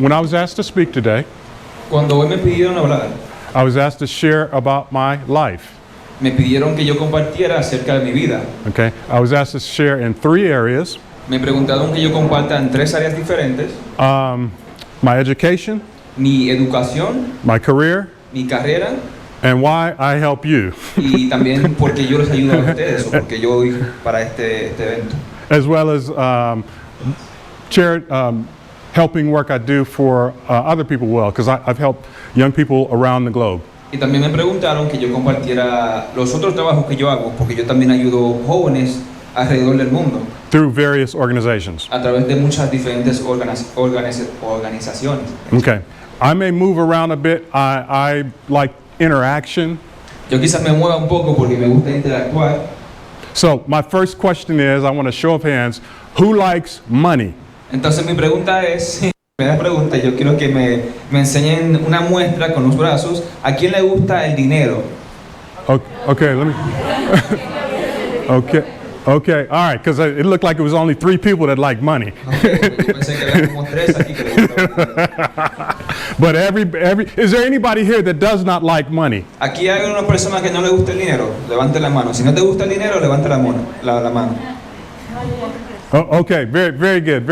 when I was asked to speak today, Cuando hoy me pidieron hablar, I was asked to share about my life. me pidieron que yo compartiera acerca de mi vida. Okay, I was asked to share in 3 areas: Me preguntaron que yo comparta en 3 áreas diferentes: my education, mi educación, my career, mi carrera, and why I help you, y también porque yo les ayudo a ustedes o porque yo voy para este evento. as well as helping work I do for other people well, because I've helped young people around the globe. Y también me preguntaron que yo compartiera los otros trabajos que yo hago, porque yo también ayudo jóvenes alrededor del mundo Through various organizations. a través de muchas diferentes organizaciones. Okay, I may move around a bit. I like interaction. Yo quizás me mueva un poco porque me gusta interactuar. So my first question is, I want a show of hands, who likes money? Entonces mi pregunta es, primera pregunta, yo quiero que me enseñen una muestra con los brazos. ¿A quién le gusta el dinero? Okay, let me. Okay, all right, because it looked like it was only 3 people that like money. Pensé que había como 3 aquí que le gusta. But is there anybody here that does not like money? Aquí hay una persona que no le gusta el dinero. Levante la mano. Si no te gusta el dinero, levanta la mano. Oh, okay, very good.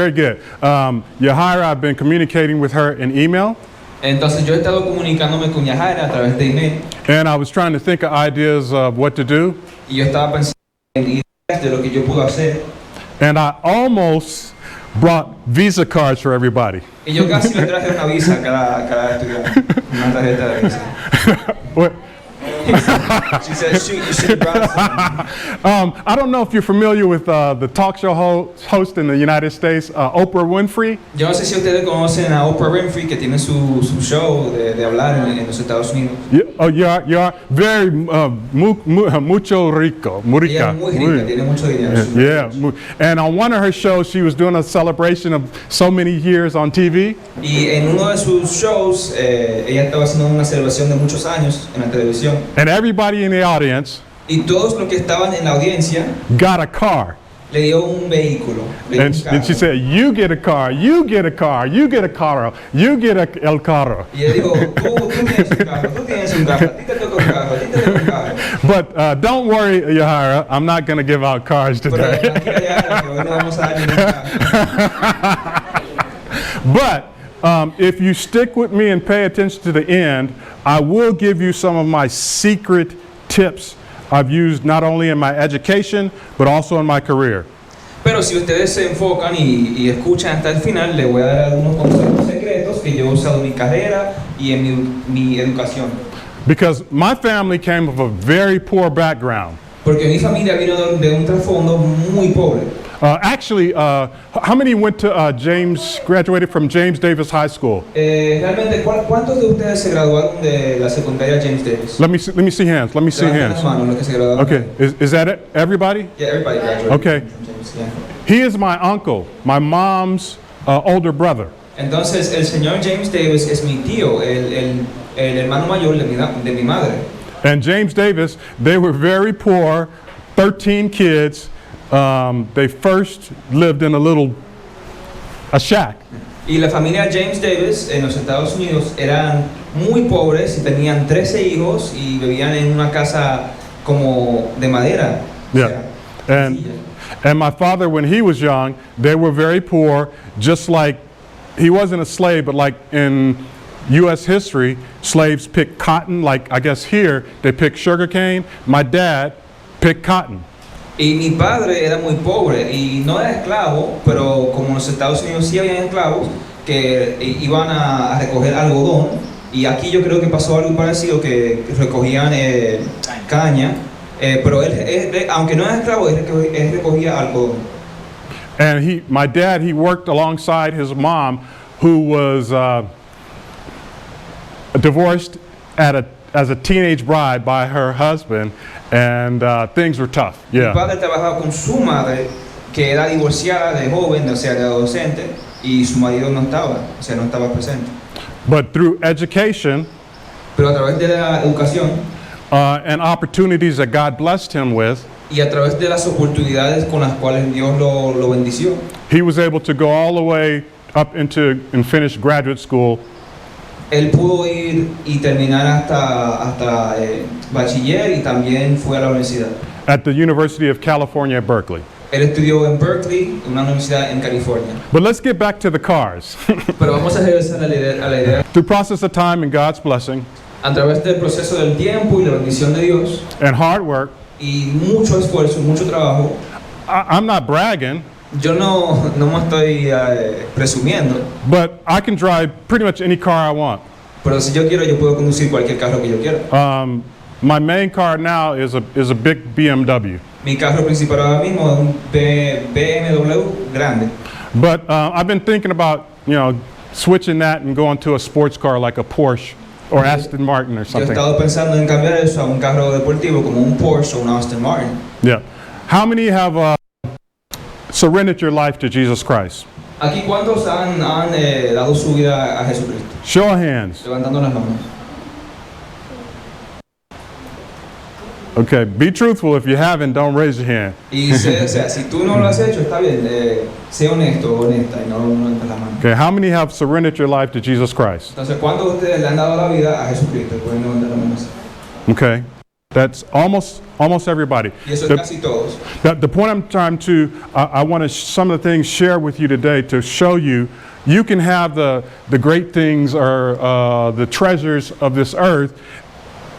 Yahaira, I've been communicating with her in email. Entonces yo he estado comunicándome con Yahaira a través de email. And I was trying to think of ideas of what to do. Y yo estaba pensando en ideas de lo que yo puedo hacer. And I almost brought Visa cards for everybody. Y yo casi le traje una visa a cada estudiante. Una tarjeta de visa. What? She said, shoot, you should have brought some. I don't know if you're familiar with the talk show host in the United States, Oprah Winfrey. Yo no sé si ustedes conocen a Oprah Winfrey, que tiene su show de hablar en los Estados Unidos. You are very mucho rico, muy rica. Ella es muy rica, tiene mucho dinero. Yeah, and on one of her shows, she was doing a celebration of so many years on TV. Y en uno de sus shows, ella estaba haciendo una celebración de muchos años en la televisión. And everybody in the audience Y todos los que estaban en la audiencia got a car. le dio un vehículo. And she said, you get a car, you get a car, you get a carro, you get el carro. Y ella dijo, tú tienes un carro, tú tienes un carro, a ti te toca un carro, a ti te toca un carro. But don't worry, Yahaira, I'm not going to give out cars Pero today. tranquila, Yahaira, que hoy no vamos a dar ningún carro. But if you stick with me and pay attention to the end, I will give you some of my secret tips I've used not only in my education, but also in my career. Pero si ustedes se enfocan y escuchan hasta el final, les voy a dar algunos consejos secretos que yo he usado en mi carrera y en mi educación. Because my family came from a very poor background. Porque mi familia vino de un trasfondo muy pobre. Actually, how many went to graduated from James Davis High School? Realmente, ¿cuántos de ustedes se graduaron de la secundaria James Davis? Let me see hands. Let me see Levanten las hands. manos los que se graduaron. Okay, is that it? Everybody? Yeah, everybody graduated Okay. from James, yeah. He is my uncle, my mom's older brother. Entonces, el señor James Davis es mi tío, el hermano mayor de mi madre. And James Davis, they were very poor, 13 kids. They first lived in a shack. Y la familia James Davis en los Estados Unidos eran muy pobres y tenían 13 hijos y vivían en una casa como de madera. Yeah. And my father, when he was young, they were very poor, just like he wasn't a slave, but like in U.S. history, slaves picked cotton, like I guess here they pick sugar cane. My dad picked cotton. Y mi padre era muy pobre y no era esclavo, pero como en los Estados Unidos sí habían esclavos que iban a recoger algodón, y aquí yo creo que pasó algo parecido, que recogían caña, pero él, aunque no era esclavo, él recogía algodón. And my dad, he worked alongside his mom, who was divorced as a teenage bride by her husband, and things were tough. Yeah. Mi padre trabajaba con su madre, que era divorciada de joven, o sea, de adolescente, y su marido no estaba presente. But through education, pero a través de la educación, and opportunities that God blessed him with, y a través de las oportunidades con las cuales Dios lo bendició, he was able to go all the way up into and finish graduate school. Él pudo ir y terminar hasta bachiller y también fue a la universidad. At the University of California at Berkeley. Él estudió en Berkeley, una universidad en California. But let's get back to the cars. Pero vamos a regresar a la idea. Through process of time and God's blessing A través del proceso del tiempo y la bendición de Dios and hard work, y mucho esfuerzo, mucho trabajo, I'm not bragging, yo no me estoy presumiendo, but I can drive pretty much any car I want. pero si yo quiero, yo puedo conducir cualquier carro que yo quiera. My main car now is a big BMW. Mi carro principal ahora mismo es un BMW grande. But I've been thinking about, switching that and going to a sports car like a Porsche or Aston Martin or Yo he something. estado pensando en cambiar eso a un carro deportivo como un Porsche o un Aston Martin. Yeah. How many have surrendered your life to Jesus Christ? Aquí, ¿cuántos han dado su vida a Jesucristo? Show of hands. Levantando las manos. Okay, be truthful. If you haven't, don't raise your hand. Y o sea, si tú no lo has hecho, está bien, sé honesto o honesta y no levantes la mano. Okay, how many have surrendered your life to Jesus Christ? Entonces, ¿cuántos de ustedes le han dado la vida a Jesucristo? Pueden levantar las manos. Okay, that's almost everybody. Y eso es casi todos. The point I'm trying to, I want to some of the things share with you today to show you can have the great things or the treasures of this earth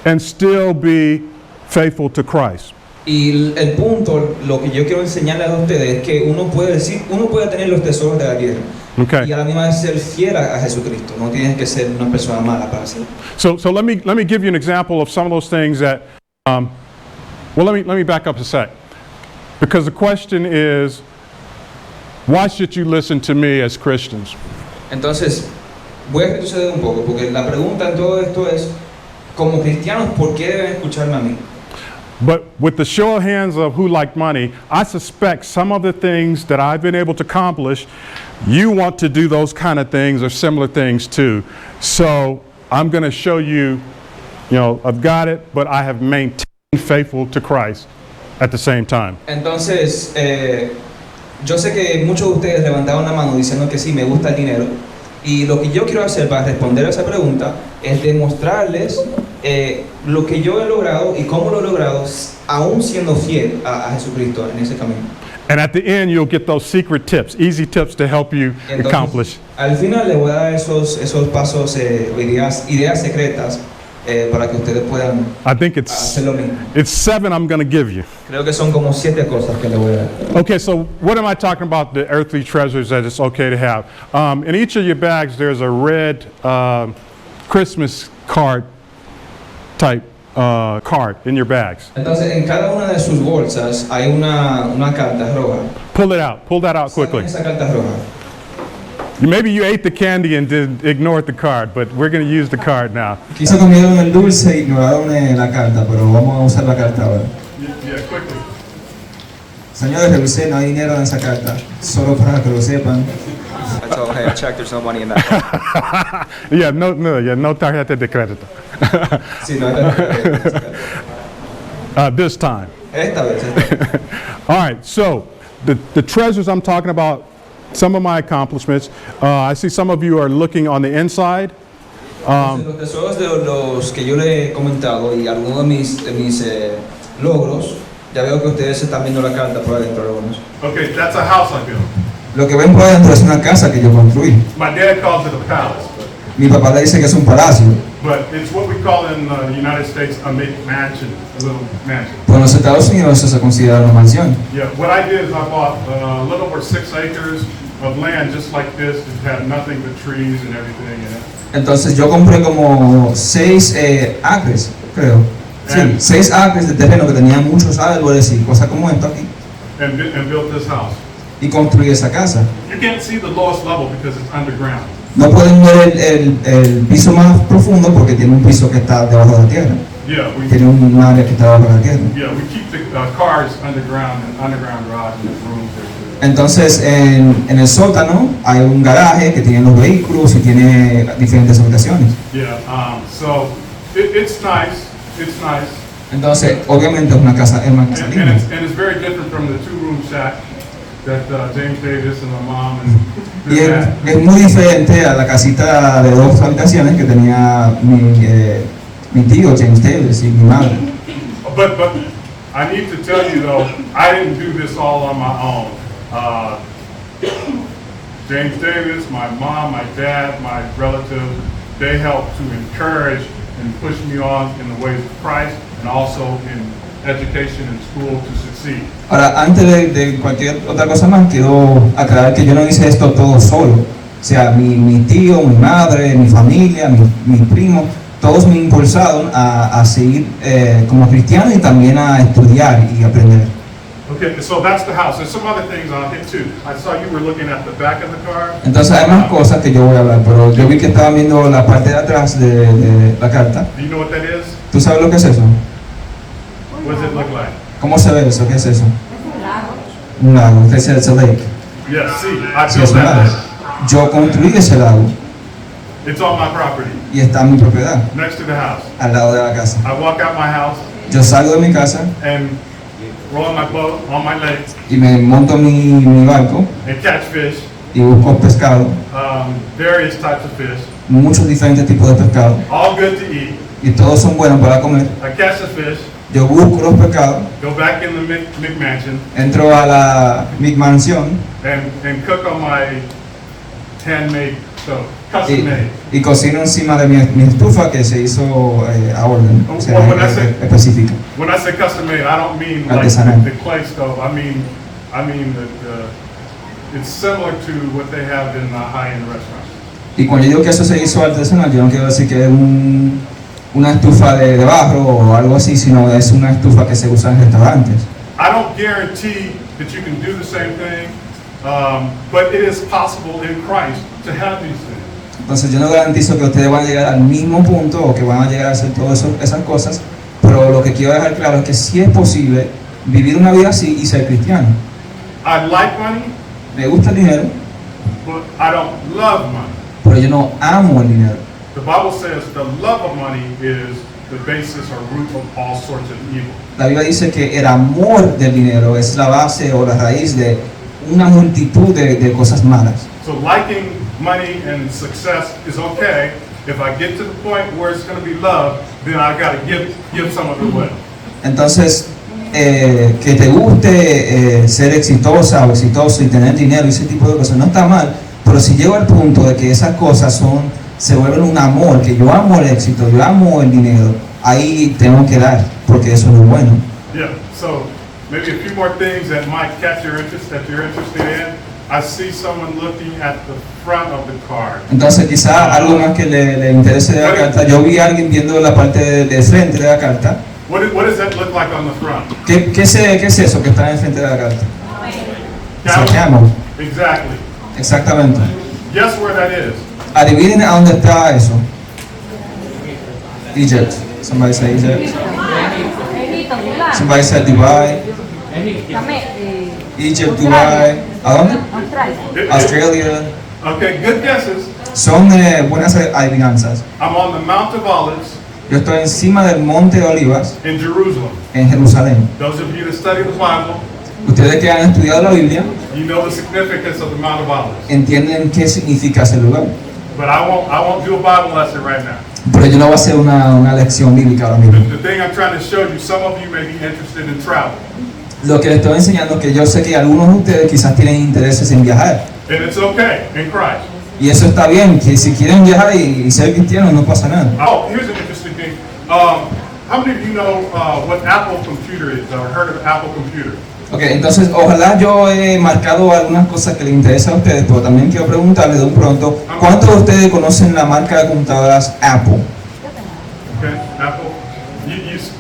and still be faithful to Christ. Y el punto, lo que yo quiero enseñarles a ustedes es que uno puede tener los tesoros de la tierra. Okay. Y a la misma vez ser fiel a Jesucristo. No tienes que ser una persona mala para hacerlo. So let me give you an example of some of those things that. Well, let me back up a sec, because the question is, why should you listen to me as Christians? Entonces, voy a retroceder un poco, porque la pregunta en todo esto es, como cristianos, ¿por qué deben escucharme a mí? But with the show of hands of who like money, I suspect some of the things that I've been able to accomplish, you want to do those kind of things or similar things too. So I'm going to show you, I've got it, but I have maintained faithful to Christ at the same time. Entonces, yo sé que muchos de ustedes levantaron la mano diciendo que sí, me gusta el dinero. Y lo que yo quiero hacer para responder a esa pregunta es demostrarles lo que yo he logrado y cómo lo he logrado, aún siendo fiel a Jesucristo en ese camino. And at the end, you'll get those secret tips, easy tips to help you accomplish. Al final les voy a dar esos pasos, ideas secretas para que ustedes puedan I think hacer lo mismo. it's 7 I'm going to give you. Creo que son como 7 cosas que les voy a dar. Okay, so what am I talking about, the earthly treasures that it's okay to have? In each of your bags, there's a red Christmas card type card in your bags. Entonces, en cada una de sus bolsas hay una carta roja. Pull that out quickly. Esa carta roja. Maybe you ate the candy and ignored the card, but we're going to use the card now. Quizá comieron el dulce e ignoraron la carta, pero vamos a usar la carta ahora. Yeah, quickly. Señores, revisé, no hay dinero en esa carta, solo para que lo sepan. I told him, hey, I checked, there's no money in that. Yeah, no tarjeta de crédito. Sí, no hay This time. esta vez. All right, so the treasures I'm talking about, some of my accomplishments. I see some of you are looking on the inside. Entonces, los tesoros de los que yo le he comentado y algunos de mis logros, ya veo que ustedes están viendo la carta por adentro algunos. Okay, that's a house I built. Lo que ven por adentro es una casa que yo construí. My dad calls it a palace, Mi papá le dice que es un palacio. but it's what we call in the United States a mansion, a little mansion. Pues en los Estados Unidos eso se considera una mansión. Yeah, what I did is I bought a little over 6 acres of land just like this. It had nothing but trees and everything in it. Entonces yo compré como 6 acres, creo. Sí, 6 acres de terreno que tenían muchos árboles y cosas como esto aquí. And built this house. Y construí esa casa. You can't see the lowest level because it's underground. No pueden ver el piso más profundo porque tiene un piso que está debajo de la tierra. Yeah, Tiene un área que está debajo de la tierra. we keep the cars underground and underground garage and rooms there too. Entonces en el sótano hay un garaje que tiene los vehículos y tiene diferentes habitaciones. Yeah, so it's nice. It's nice. Entonces obviamente es una casa And linda. it's very different from the 2-room shack that James Davis and my mom and Y his dad. es muy diferente a la casita de 2 habitaciones que tenía mi tío James Davis y mi madre. But I need to tell you though, I didn't do this all on my own. James Davis, my mom, my dad, my relatives, they helped to encourage and push me on in the ways of Christ and also in education and school to succeed. Ahora, antes de cualquier otra cosa más, quiero aclarar que yo no hice esto todo solo. O sea, mi tío, mi madre, mi familia, mis primos, todos me impulsaron a seguir como cristiano y también a estudiar y aprender. Okay, so that's the house. There's some other things I'll hit too. I saw you were looking at the back of the car. Entonces hay más cosas que yo voy a hablar, pero yo vi que estaban viendo la parte de atrás de la carta. Do you know what that is? ¿Tú sabes lo que es eso? What does it look like? ¿Cómo se ve eso? ¿Qué es eso? Un lago. Usted dice it's a lake. Yes, see, I Sí, built es un lago. that. Yo construí ese lago It's on my property, y está en mi propiedad, next to the house. al lado de la casa. I walk out my house Yo salgo de mi casa and roll my boat on my lake y me monto mi barco and catch fish, y busco pescado, various types of fish, muchos diferentes tipos de pescado, all good to eat. y todos son buenos para comer. I catch the fish, Yo busco los pescados, go back in the McMansion entro a la mi mansión and cook on my handmade stove, custom made. y cocino encima de mi estufa que se hizo a orden, o sea, Well, when I say- específica. When I say custom made, I don't mean like Artesanal. the clay stove. I mean that it's similar to what they have in high-end restaurants. Y cuando yo digo que eso se hizo artesanal, yo no quiero decir que es una estufa de barro o algo así, sino es una estufa que se usa en restaurantes. I don't guarantee that you can do the same thing, but it is possible in Christ to have these things. Entonces yo no garantizo que ustedes van a llegar al mismo punto o que van a llegar a hacer todas esas cosas, pero lo que quiero dejar claro es que sí es posible vivir una vida así y ser cristiano. I like money, Me gusta el dinero, but I don't love money. pero yo no amo el dinero. The Bible says the love of money is the basis or root of all sorts of evil. La Biblia dice que el amor del dinero es la base o la raíz de una multitud de cosas malas. So liking money and success is okay. If I get to the point where it's going to be love, then I got to give some of it away. Entonces, que te guste ser exitosa o exitoso y tener dinero y ese tipo de cosas no está mal, pero si llego al punto de que esas cosas se vuelven un amor, que yo amo el éxito, yo amo el dinero, ahí tengo que dar, porque eso no es bueno. Yeah, so maybe a few more things that might catch your interest, that you're interested in. I see someone looking at the front of the card. Entonces quizá algo más que le interese de la carta, yo vi a alguien viendo la parte de frente de la carta. What does that look like on the front? ¿Qué es eso que está en frente de la carta? Camel? Camel. Exactly. Exactamente. Guess where that is? Adivinen a dónde está eso. Egypt. Somebody say Egypt. Somebody said Dubai. Egypt, Dubai. ¿A dónde? Australia. Okay, good guesses. Son buenas adivinanzas. I'm on the Mount of Olives Yo estoy encima del Monte de Olivas in Jerusalem. en Jerusalén. Those of you that study the Bible, Ustedes que han estudiado la Biblia you know the significance of the Mount of Olives. entienden qué significa ese lugar. But I won't do a Bible lesson right now. Pero yo no voy a hacer una lección bíblica ahora mismo. The thing I'm trying to show you, some of you may be interested in travel. Lo que les estoy enseñando es que yo sé que algunos de ustedes quizás tienen intereses en viajar. And it's okay in Christ. Y eso está bien, que si quieren viajar y ser cristianos no pasa nada. Oh, here's an interesting thing. How many of you know what Apple computer is or heard of Apple computer? Ok, entonces ojalá yo he marcado algunas cosas que les interesan a ustedes, pero también quiero preguntarles de un pronto, ¿cuántos de ustedes conocen la marca de computadoras Apple? Okay, Apple.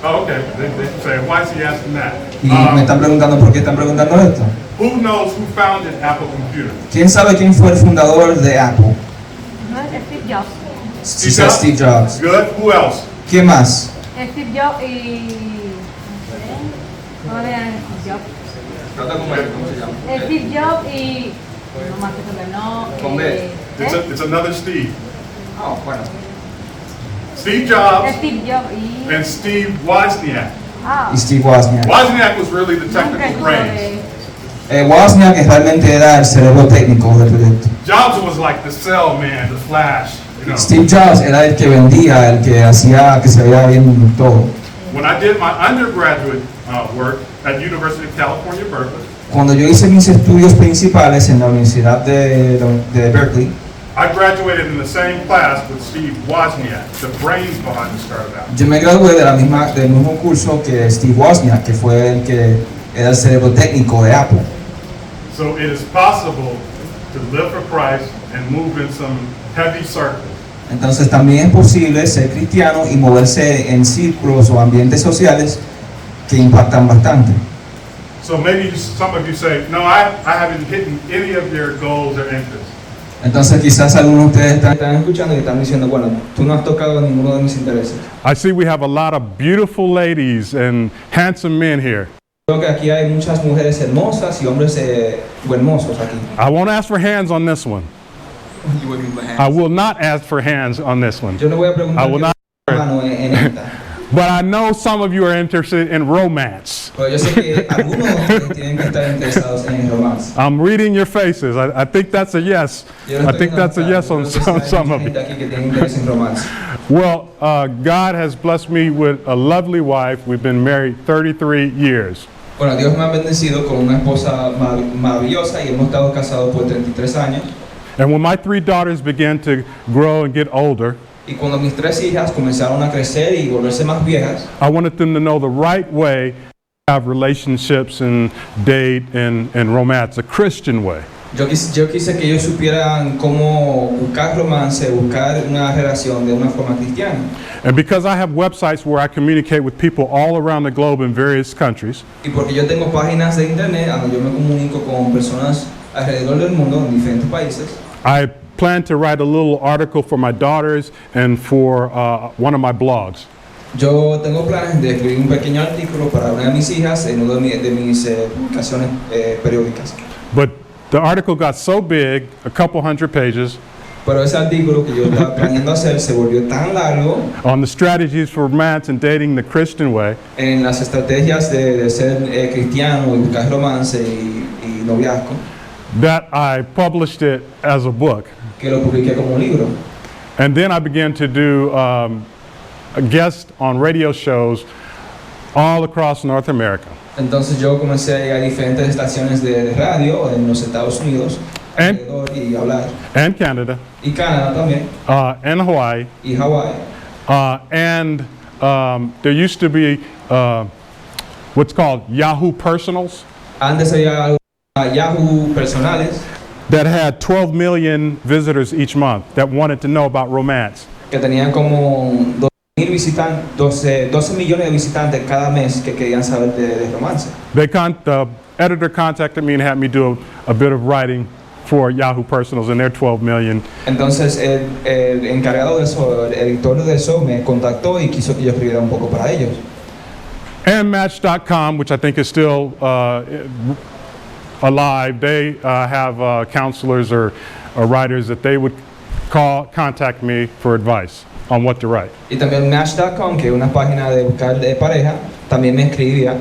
Okay. They say, why is he asking that? Y me están preguntando por qué están preguntando esto. Who knows who founded Apple Computer? ¿Quién sabe quién fue el fundador de Apple? Steve Jobs. Sí, Steve Jobs. Good. Who else? ¿Quién más? Steve Jobs y... ¿Cómo le llaman Steve Jobs? ¿Cómo se llama? Steve Jobs y... No más que no... Con B. It's another Steve. Oh, bueno. Steve Jobs Steve Jobs y... and Steve Wozniak. Ah, Y Steve Wozniak. Wozniak was really the nunca technical escuché brains. de... Wozniak realmente era el cerebro técnico del proyecto. Jobs was like the cell man, the flash, you know. Steve Jobs era el que vendía, el que hacía que se vea bien todo. When I did my undergraduate work at University of California, Berkeley, Cuando yo hice mis estudios principales en la Universidad de Berkeley, I graduated in the same class with Steve Wozniak, the brains behind the startup. yo me gradué del mismo curso que Steve Wozniak, que fue el que era el cerebro técnico de Apple. So it is possible to live for Christ and move in some heavy circles. Entonces también es posible ser cristiano y moverse en círculos o ambientes sociales que impactan bastante. So maybe some of you say, no, I haven't hit any of your goals or interests. Entonces quizás algunos de ustedes están escuchando y están diciendo, bueno, tú no has tocado ninguno de mis intereses. I see we have a lot of beautiful ladies and handsome men here. Creo que aquí hay muchas mujeres hermosas y hombres hermosos aquí. I won't ask for hands on this one. You wouldn't put hands. I will not ask for hands on this one. Yo le voy a preguntar I will not. mano en esta. But I know some of you are interested in romance. Pero yo sé que algunos de ustedes tienen que estar interesados en el romance. I'm reading your faces. I think that's a yes. Yo lo I estoy think that's a notando. yes Yo on creo que some hay of gente you. aquí que tiene interés en romance. Well, God has blessed me with a lovely wife. We've been married 33 years. Bueno, Dios me ha bendecido con una esposa maravillosa y hemos estado casados por 33 años. And when my 3 daughters began to grow and get older, Y cuando mis 3 hijas comenzaron a crecer y volverse más viejas, I wanted them to know the right way to have relationships and date and romance, a Christian way. yo quise que ellos supieran cómo buscar romance, buscar una relación de una forma cristiana. And because I have websites where I communicate with people all around the globe in various countries, Y porque yo tengo páginas de internet donde yo me comunico con personas alrededor del mundo, en diferentes países, I plan to write a little article for my daughters and for one of my blogs. yo tengo planes de escribir un pequeño artículo para una de mis hijas en una de mis publicaciones periódicas. But the article got so big, a couple hundred pages, Pero ese artículo que yo estaba planeando hacer se volvió tan largo on the strategies for romance and dating the Christian way, en las estrategias de ser cristiano y buscar romance y noviazgo, that I published it as a book. que lo publiqué como un libro. And then I began to do a guest on radio shows all across North America. Entonces yo comencé a ir a diferentes estaciones de radio en los Estados Unidos And- alrededor y hablar. And Canada, Y Canadá también, and Hawaii, y Hawái. and there used to be what's called Yahoo Personals Antes había algo Yahoo personales that had 12 million visitors each month that wanted to know about romance. que tenían como 12 millones de visitantes cada mes que querían saber de romance. The editor contacted me and had me do a bit of writing for Yahoo Personals and their 12 million. Entonces el encargado de eso, el editor de eso me contactó y quiso que yo escribiera un poco para ellos. And Match.com, which I think is still alive, they have counselors or writers that they would contact me for advice on what to write. Y también Match.com, que es una página de buscar de pareja, también me escribía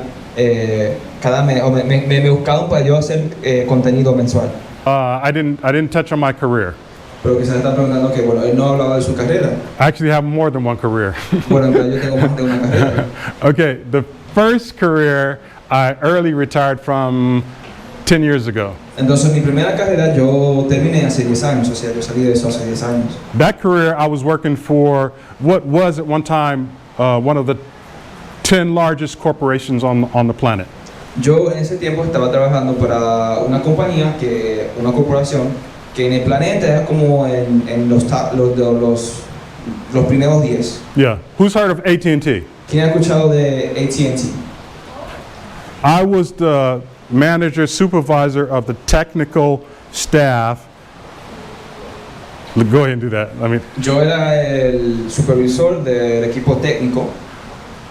cada mes, o me buscaban para yo hacer contenido mensual. I didn't touch on my career. Pero quizás está preguntando que, bueno, él no hablaba de su carrera. I actually have more than one career. Bueno, en realidad yo tengo más de una carrera. Okay, the first career I early retired from 10 years ago. Entonces mi primera carrera yo terminé hace 10 años, o sea, yo salí de eso hace 10 años. That career I was working for what was at one time one of the 10 largest corporations on the planet. Yo en ese tiempo estaba trabajando para una compañía, una corporación, que en el planeta era como en los primeros 10. Yeah. Who's heard of AT&T? ¿Quién ha escuchado de AT&T? I was the manager, supervisor of the technical staff. Go ahead and do that. I mean, Yo era el supervisor del equipo técnico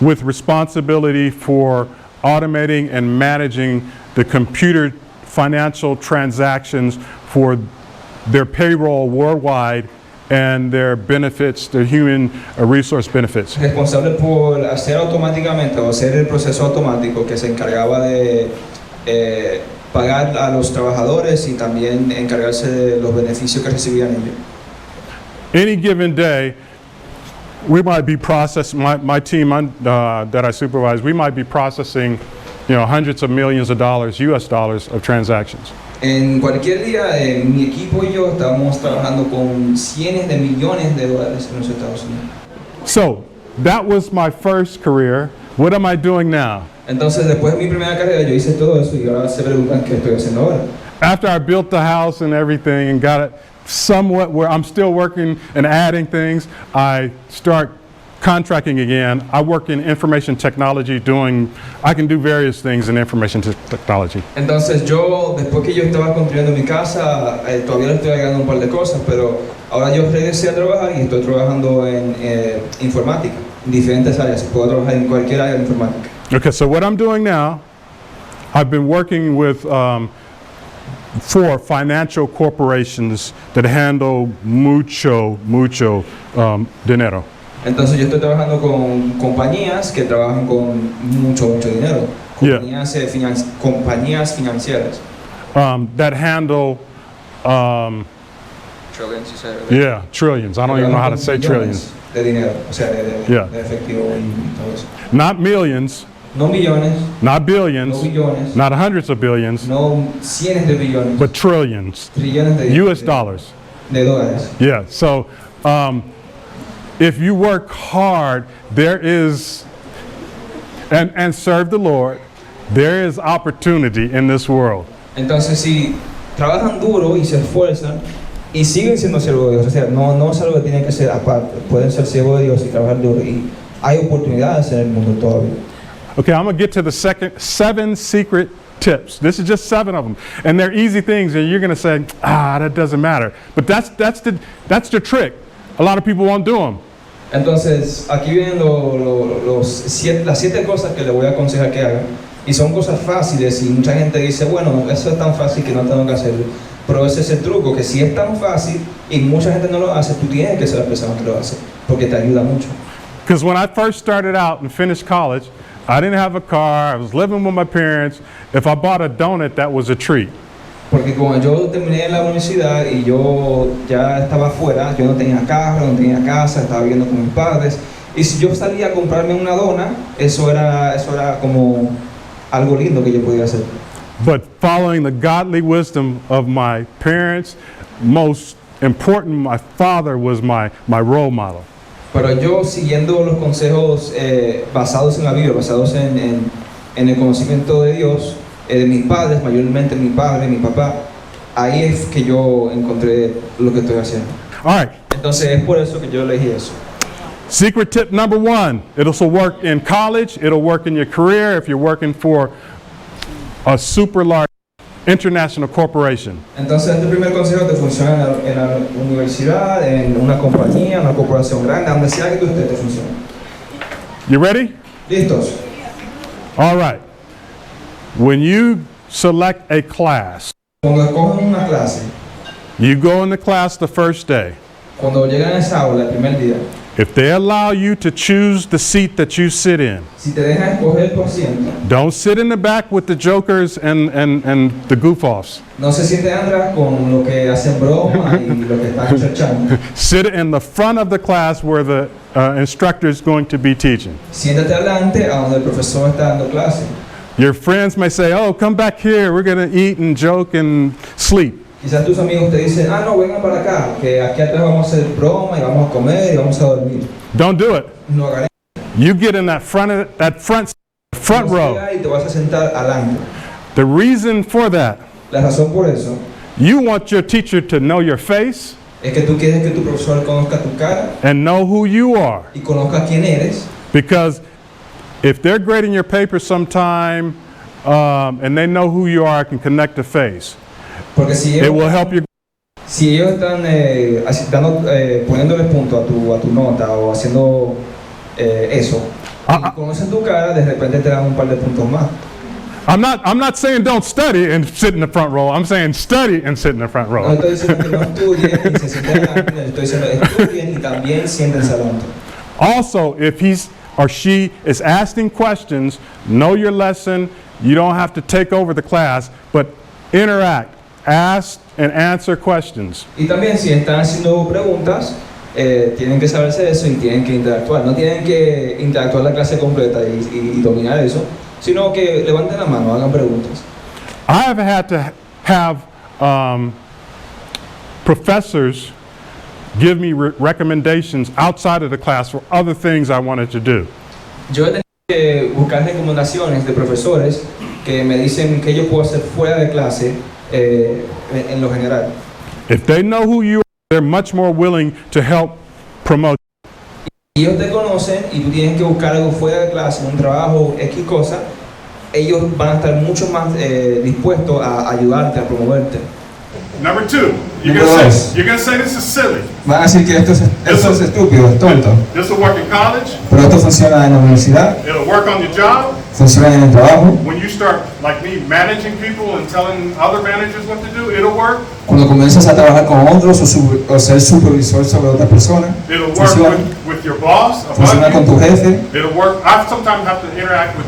with responsibility for automating and managing the computer financial transactions for their payroll worldwide and their benefits, their human resource benefits. responsable por hacer automáticamente o hacer el proceso automático que se encargaba de pagar a los trabajadores y también encargarse de los beneficios que recibían ellos. Any given day, we might be processing, my team that I supervise, we might be processing, hundreds of millions of dollars, US dollars of transactions. En cualquier día, mi equipo y yo estábamos trabajando con cientos de millones de dólares en los Estados Unidos. So, that was my first career. What am I doing now? Entonces, después de mi primera carrera, yo hice todo eso y ahora se preguntan qué estoy haciendo ahora. After I built the house and everything and got it somewhat where I'm still working and adding things, I start contracting again. I work in information technology I can do various things in information technology. Entonces yo, después que yo estaba construyendo mi casa, todavía le estoy agregando un par de cosas, pero ahora yo regresé a trabajar y estoy trabajando en informática, en diferentes áreas. Puedo trabajar en cualquier área de informática. Okay, so what I'm doing now, I've been working with for financial corporations that handle mucho dinero. Entonces yo estoy trabajando con compañías que trabajan con mucho dinero, compañías financieras. That handle Trillions, you said? yeah, trillions. I don't even know how to say trillions. De dinero, o sea, Yeah. de efectivo y todo eso. Not millions, No millones, not billions, no billones, not hundreds of billions, no cientos de billones, but trillions, trillones de US dollars. de dólares. Yeah, so if you work hard, there is, and serve the Lord, there is opportunity in this world. Entonces, si trabajan duro y se esfuerzan y siguen siendo siervos de Dios, o sea, no es algo que tienen que ser aparte, pueden ser siervos de Dios y trabajar duro, y hay oportunidades en el mundo todavía. Okay, I'm going to get to the 7 secret tips. This is just 7 of them. And they're easy things, and you're going to say, that doesn't matter. But that's the trick. A lot of people won't do them. Entonces, aquí vienen las 7 cosas que le voy a aconsejar que hagan. Y son cosas fáciles y mucha gente dice, bueno, eso es tan fácil que no tengo que hacerlo. Pero ese es el truco, que si es tan fácil y mucha gente no lo hace, tú tienes que ser la persona que lo hace, porque te ayuda mucho. Because when I first started out and finished college, I didn't have a car, I was living with my parents. If I bought a donut, that was a treat. Porque cuando yo terminé la universidad y yo ya estaba afuera, yo no tenía carro, no tenía casa, estaba viviendo con mis padres. Y si yo salía a comprarme una dona, eso era como algo lindo que yo podía hacer. But following the godly wisdom of my parents, most important, my father was my role model. Pero yo, siguiendo los consejos basados en la Biblia, basados en el conocimiento de Dios, de mis padres, mayormente mi padre, mi papá, ahí es que yo encontré lo que estoy haciendo. All right. Entonces es por eso que yo elegí eso. Secret tip number 1, it'll work in college, it'll work in your career if you're working for a super large international corporation. Entonces este primer consejo te funciona en la universidad, en una compañía, una corporación grande, donde sea que tú estés, te funciona. You ready? ¿Listos? All right. When you select a class, Cuando escogen una clase, you go in the class the first day. cuando llegan a esa aula el primer día, If they allow you to choose the seat that you sit in, si te dejan escoger tu asiento, don't sit in the back with the jokers and the goof-offs. no se siente atrás con lo que hacen broma y lo que están chachando. Sit in the front of the class where the instructor is going to be teaching. Siéntate adelante a donde el profesor está dando clase. Your friends may say, oh, come back here, we're going to eat and joke and sleep. Quizás tus amigos te dicen, no, vengan para acá, que aquí atrás vamos a hacer broma y vamos a comer y vamos a dormir. Don't do it. No hagan You get in that front row. y te vas a sentar adelante. The reason for that, La razón por eso you want your teacher to know your face es que tú quieres que tu profesor conozca tu cara and know who you are. y conozca quién eres. Because if they're grading your paper sometime and they know who you are, I can connect the face. Porque si It will help you. si ellos están poniéndole punto a tu nota o haciendo eso, y conocen tu cara, de repente te dan un par de puntos más. I'm not saying don't study and sit in the front row. I'm saying study and sit in the front No row. estoy diciendo que no estudien y se sienten adelante, estoy diciendo estudien y también siéntense adelante. Also, if he's or she is asking questions, know your lesson. You don't have to take over the class, but Interact. Ask and answer questions. Y también si están haciendo preguntas, tienen que saberse eso y tienen que interactuar. No tienen que interactuar la clase completa y dominar eso, sino que levanten la mano, hagan preguntas. I have had to have professors give me recommendations outside of the class for other things I wanted to do. Yo he tenido que buscar recomendaciones de profesores que me dicen que yo puedo hacer fuera de clase en lo general. If they know who you are, they're much more willing to help promote. Y ellos te conocen y tú tienes que buscar algo fuera de clase, un trabajo, X cosa, ellos van a estar mucho más dispuestos a ayudarte, a promoverte. Number two, Número dos. you're gonna say this is silly. Van a decir que esto es estúpido, es tonto, This will work in college. pero esto funciona en la universidad, It'll work on your job. funciona en el trabajo. When you start, like me, managing people and telling other managers what to do, it'll work. Cuando comienzas a trabajar con otros o ser supervisor sobre otra persona, It'll work funciona, with your boss funciona con above tu jefe. you. It'll work. I sometimes have to interact with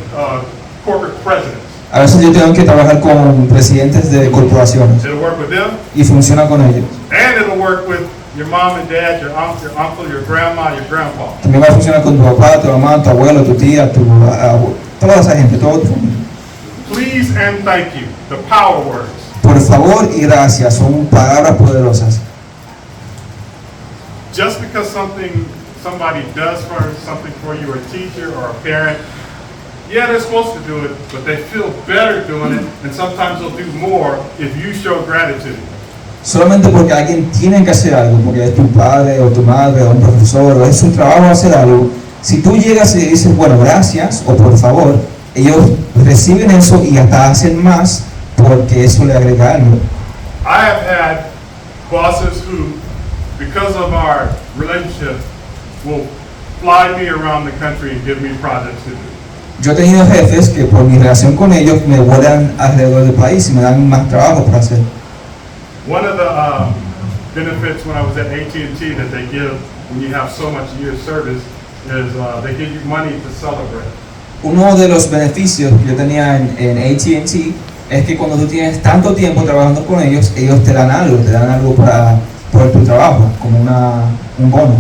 corporate presidents. A veces yo tengo que trabajar con presidentes de corporaciones It'll work with them, y funciona con ellos. and it'll work with your mom and dad, your uncle, your grandma, your grandpa. También va a funcionar con tu papá, tu mamá, tu abuelo, tu tía, toda esa gente, toda tu familia. Please and thank you. The power words. Por favor y gracias son palabras poderosas. Just because somebody does something for you, a teacher or a parent, yeah, they're supposed to do it, but they feel better doing it, and sometimes they'll do more if you show gratitude. Solamente porque alguien tiene que hacer algo, porque es tu padre o tu madre o un profesor o es su trabajo hacer algo, si tú llegas y le dices, bueno, gracias o por favor, ellos reciben eso y hasta hacen más porque eso le agrega algo. I have had bosses who, because of our relationship, will fly me around the country and give me projects to do. Yo he tenido jefes que por mi relación con ellos me vuelan alrededor del país y me dan más trabajo para hacer. One of the benefits when I was at AT&T that they give when you have so much years service is they give you money to celebrate. Uno de los beneficios que yo tenía en AT&T es que cuando tú tienes tanto tiempo trabajando con ellos, ellos te dan algo por tu trabajo, como un bono.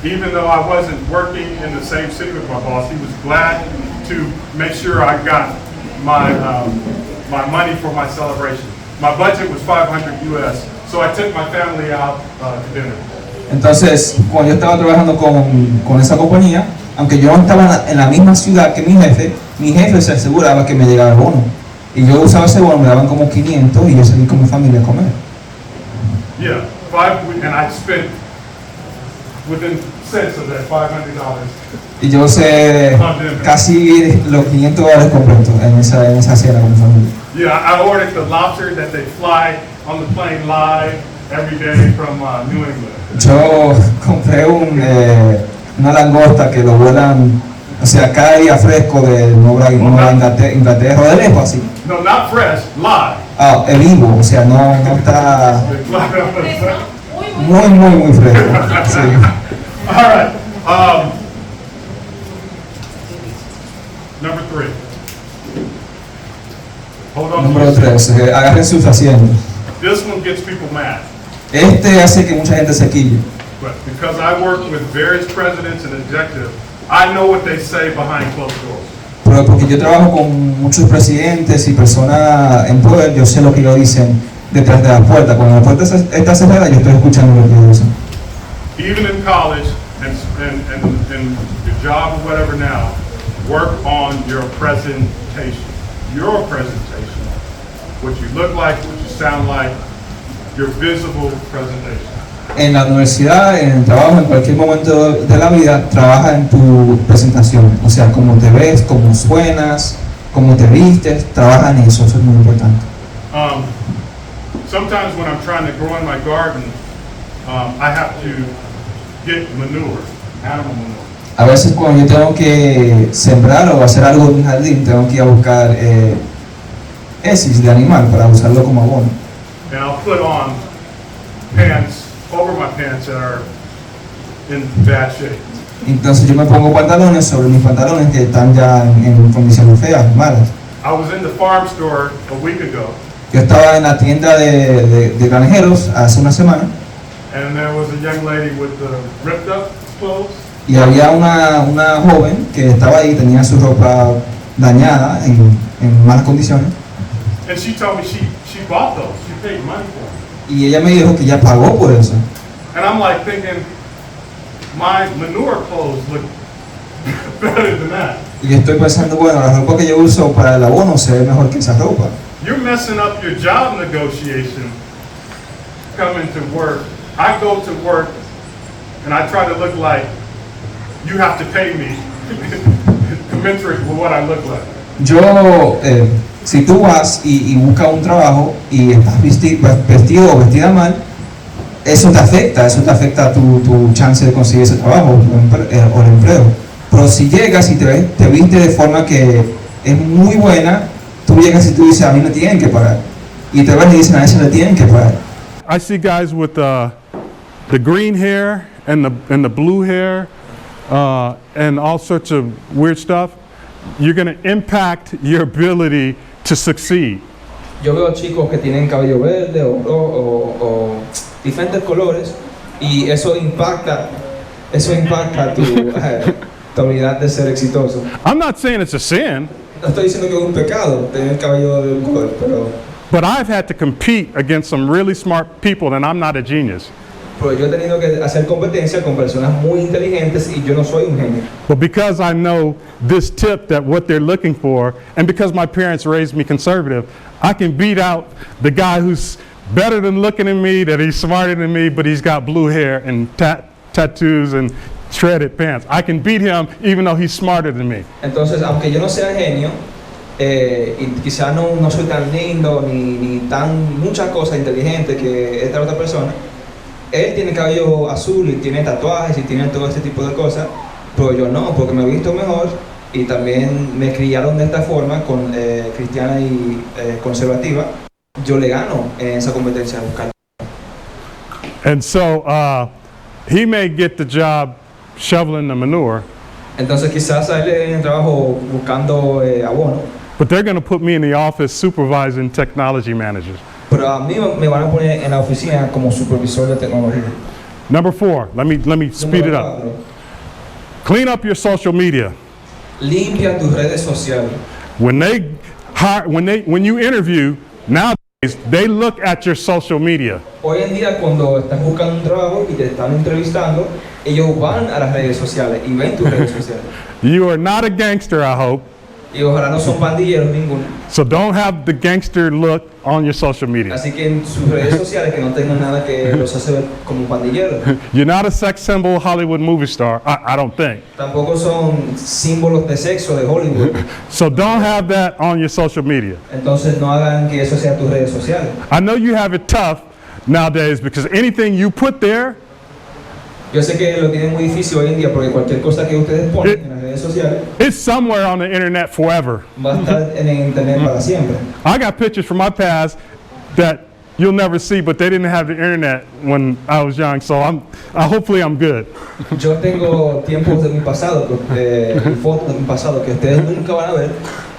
Even though I wasn't working in the same city with my boss, he was glad to make sure I got my money for my celebration. My budget was $500 US, so I took my family out to dinner. Entonces, cuando yo estaba trabajando con esa compañía, aunque yo no estaba en la misma ciudad que mi jefe se aseguraba que me llegaba el bono. Y yo usaba ese bono, me daban como 500 y yo salí con mi familia a comer. Yeah, and I spent within cents of that $500. Y yo usé casi los $500 completos en esa cena con mi familia. Yeah, I ordered the lobster that they fly on the plane live every day from New England. Yo compré una langosta que lo vuelan, o sea, cada día fresco de Nueva Inglaterra, o de lejos así. No, not fresh, live. Ah, el vivo, o sea, no está They fly on the plane. muy fresco. Sí. All right. Number 3. Hold on to Número your 3, agarren sus asientos. This one gets people mad. Este hace que mucha gente se quille. But because I work with various presidents and executives, I know what they say behind closed doors. Pero porque yo trabajo con muchos presidentes y personas en poder, yo sé lo que ellos dicen detrás de la puerta. Cuando la puerta está cerrada, yo estoy escuchando lo que ellos dicen. Even in college and your job or whatever now, work on your presentation. Your presentation. What you look like, what you sound like, your visible presentation. En la universidad, en el trabajo, en cualquier momento de la vida, trabaja en tu presentación. O sea, cómo te ves, cómo suenas, cómo te vistes, trabaja en eso, eso es muy importante. Sometimes when I'm trying to grow in my garden, I have to get manure, animal manure. A veces cuando yo tengo que sembrar o hacer algo en mi jardín, tengo que ir a buscar heces de animal para usarlo como abono. And I'll put on pants over my pants that are in bad shape. Entonces yo me pongo pantalones sobre mis pantalones que están ya en condiciones feas, malas. I was in the farm store a week ago. Yo estaba en la tienda de granjeros hace una semana and there was a young lady with the ripped up clothes. y había una joven que estaba ahí, tenía su ropa dañada en malas condiciones And she told me she bought those. She paid money for them. y ella me dijo que ya pagó por eso. And I'm like thinking, my manure clothes look better than that. Y yo estoy pensando, bueno, la ropa que yo uso para el abono se ve mejor que esa ropa. You're messing up your job negotiation coming to work. I go to work and I try to look like you have to pay me commensurate with what I look like. Yo, si tú vas y buscas un trabajo y estás vestido o vestida mal, eso te afecta tu chance de conseguir ese trabajo o el empleo. Pero si llegas y te viste de forma que es muy buena, tú llegas y tú dices, a mí me tienen que pagar. Y te van y dicen, a ese le tienen que pagar. I see guys with the green hair and the blue hair and all sorts of weird stuff. You're going to impact your ability to succeed. Yo veo chicos que tienen cabello verde o diferentes colores y eso impacta tu habilidad de ser exitoso. I'm not saying it's a sin, No estoy diciendo que es un pecado tener cabello de un color, but I've had to compete against some really smart people, and I'm not a genius. pero yo he tenido que hacer competencia con personas muy inteligentes y yo no soy un genio. But because I know this tip that what they're looking for, and because my parents raised me conservative, I can beat out the guy who's better than looking at me, that he's smarter than me, but he's got blue hair and tattoos and shredded pants. I can beat him even though he's smarter than me. Entonces, aunque yo no sea genio, y quizá no soy tan lindo ni tan muchas cosas inteligentes que esta otra persona, él tiene cabello azul y tiene tatuajes y tiene todo este tipo de cosas, pero yo no, porque me he visto mejor y también me criaron de esta forma, cristiana y conservativa. Yo le gano en esa competencia buscar. And so he may get the job shoveling the manure, Entonces quizás a él le den trabajo buscando abono, but they're going to put me in the office supervising technology managers. pero a mí me van a poner en la oficina como supervisor de tecnología. Number 4, let me speed it Número up. 4, Clean up your social media. limpia tus redes sociales. When you interview, nowadays they look at your social media. Hoy en día cuando estás buscando un trabajo y te están entrevistando, ellos van a las redes sociales y ven tus redes sociales. You are not a gangster, I hope. Y ojalá no son pandilleros ninguno. So don't have the gangster look on your social media. Así que en sus redes sociales que no tengan nada que los hace ver como pandilleros. You're not a sex symbol Hollywood movie star, I don't think. Tampoco son símbolos de sexo de Hollywood. So don't have that on your social media. Entonces no hagan que eso sea tus redes sociales. I know you have it tough nowadays because anything you put there, Yo sé que lo tienen muy difícil hoy en día porque cualquier cosa que ustedes ponen en las redes sociales it's somewhere on the internet forever. va a estar en el internet para siempre. I got pictures from my past that you'll never see, but they didn't have the internet when I was young, so hopefully I'm good. Yo tengo tiempos de mi pasado, y fotos de mi pasado que ustedes nunca van a ver,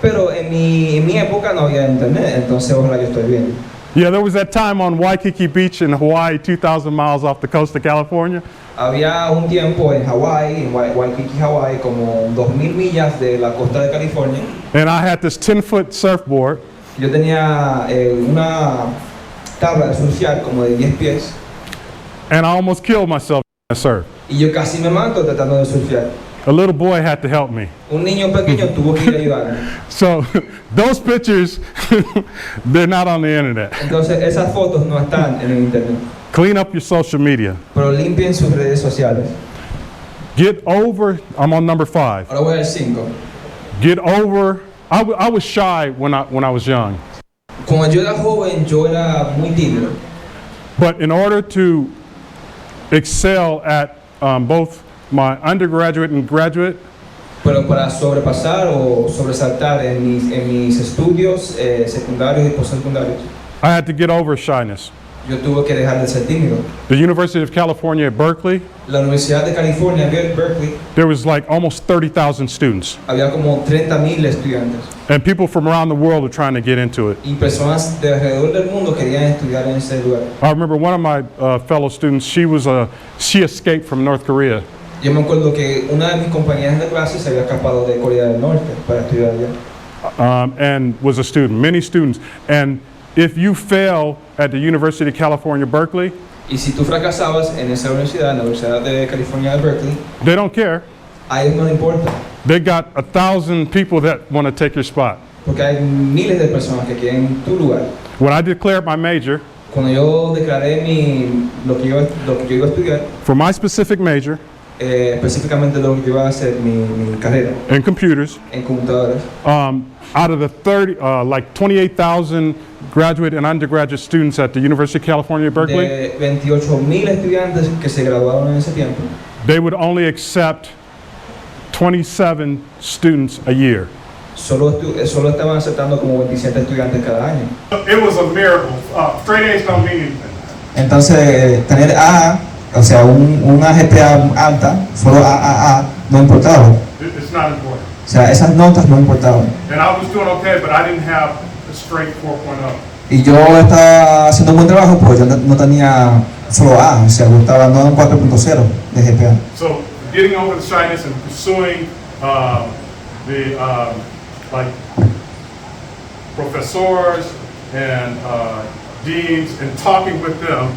pero en mi época no había internet, entonces ojalá yo estoy bien. Yeah, there was that time on Waikiki Beach in Hawaii, 2,000 miles off the coast of California. Había un tiempo en Hawái, en Waikiki, Hawái, como 2,000 millas de la costa de California. And I had this 10-foot surfboard, Yo tenía una tabla de surfear como de 10 pies and I almost killed myself in the surf. y yo casi me mato tratando de surfear. A little boy had to help me. Un niño pequeño tuvo que ir a ayudarme. So those pictures, they're not on the internet. Entonces esas fotos no están en el internet, Clean up your social media. pero limpien sus redes sociales. Get over, I'm on number 5. Ahora voy al 5. Get over, I was shy when I was young. Cuando yo era joven, yo era muy tímido. But in order to excel at both my undergraduate and graduate, Pero para sobrepasar o sobresaltar en mis estudios secundarios y postsecundarios, I had to get over shyness. yo tuve que dejar de ser tímido. The University of California at Berkeley, La Universidad de California, Berkeley, there was like almost 30,000 students. había como 30.000 estudiantes And people from around the world are trying to get into it. y personas de alrededor del mundo querían estudiar en ese lugar. I remember one of my fellow students, she escaped from North Korea. Yo me acuerdo que una de mis compañeras de clase se había escapado de Corea del Norte para estudiar allá. And was a student, many students. And if you fail at the University of California, Berkeley, Y si tú fracasabas en esa universidad, en la Universidad de California de Berkeley, they don't care. a ellos no les importa, They got 1,000 people that want to take your spot. porque hay miles de personas que quieren tu lugar. When I declared my major, Cuando yo declaré lo que yo iba a estudiar, for my specific major específicamente lo que yo iba a hacer, mi carrera in computers, en computadoras, out of the 28,000 graduate and undergraduate students at the University of California, Berkeley, de 28.000 estudiantes que se graduaron en ese tiempo, they would only accept 27 students a year. solo estaban aceptando como 27 estudiantes cada año. It was a miracle. Straight A's don't mean anything. Entonces, tener A, o sea, una GPA alta, solo AAA, no importaba. It's not important. O sea, esas notas no importaban. And I was doing okay, but I didn't have a straight 4.0. Y yo estaba haciendo un buen trabajo, pues yo no tenía solo A, o sea, yo estaba no en 4.0 de GPA. So getting over the shyness and pursuing like professors and deans and talking with them,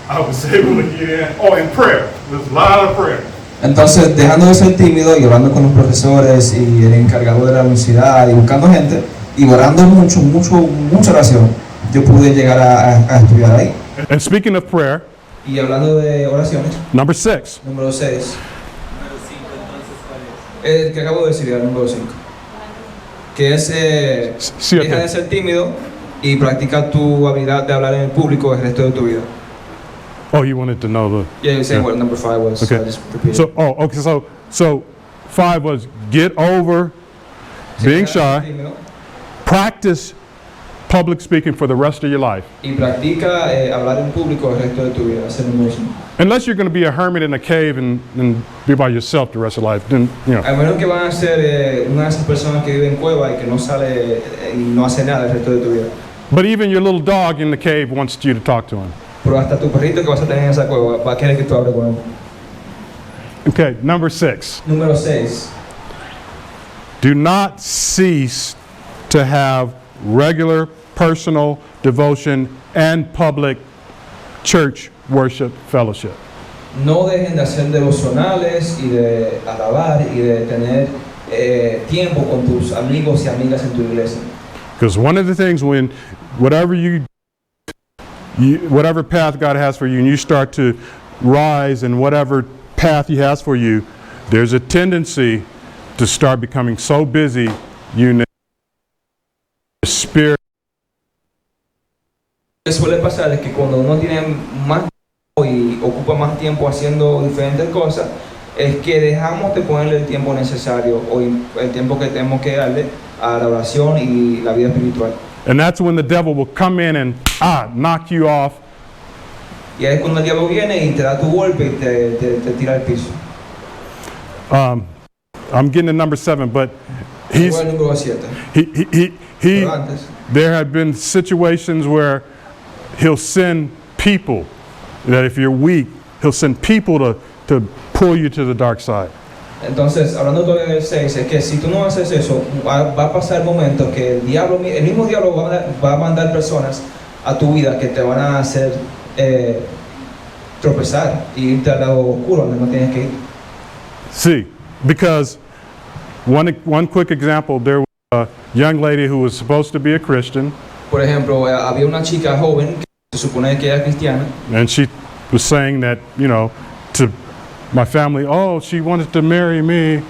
I was able to get in. Oh, and prayer. There's a lot of prayer. Entonces, dejando de ser tímido y hablando con los profesores y el encargado de la universidad y buscando gente y orando mucha oración, yo pude llegar a estudiar ahí. And speaking of prayer, Y hablando de oraciones, number 6, número 6. El que acabo de decir, el número 5. Que es, siete. deja de ser tímido y practica tu habilidad de hablar en el público el resto de tu vida. Oh, you wanted to know the. Yeah, you said Yeah. what number 5 was, so I Okay. just repeated. So 5 was get over being shy, Tímido. practice public speaking for the rest of your life. Y practica hablar en público el resto de tu vida. Ese es el número 5. Unless you're going to be a hermit in a cave and be by yourself the rest of life, then, you know. A menos que van a ser una de esas personas que vive en cueva y que no sale y no hace nada el resto de tu vida. But even your little dog in the cave wants you to talk to him. Pero hasta tu perrito que vas a tener en esa cueva va a querer que tú hables con él. Okay, number 6. Número 6. Do not cease to have regular personal devotion and public church worship fellowship. No dejen de hacer devocionales y de alabar y de tener tiempo con tus amigos y amigas en tu iglesia. Because one of the things when whatever path God has for you and you start to rise in whatever path He has for you, there's a tendency to start becoming so busy you need the spirit. Lo que suele pasar es que cuando uno tiene más tiempo y ocupa más tiempo haciendo diferentes cosas, es que dejamos de ponerle el tiempo necesario o el tiempo que tenemos que darle a la oración y la vida espiritual. And that's when the devil will come in and knock you off. Y ahí es cuando el diablo viene y te da tu golpe y te tira al piso. I'm getting to number 7, but he's Fue el número 7. he Pero antes, there have been situations where he'll send people that if you're weak, he'll send people to pull you to the dark side. entonces, hablando todavía del 6, es que si tú no haces eso, va a pasar momentos que el mismo diablo va a mandar personas a tu vida que te van a hacer tropezar y irte al lado oscuro donde no tienes que ir. See, because one quick example, there was a young lady who was supposed to be a Christian, Por ejemplo, había una chica joven que se supone que era cristiana and she was saying that, you know, to my family, oh, she wanted to marry me.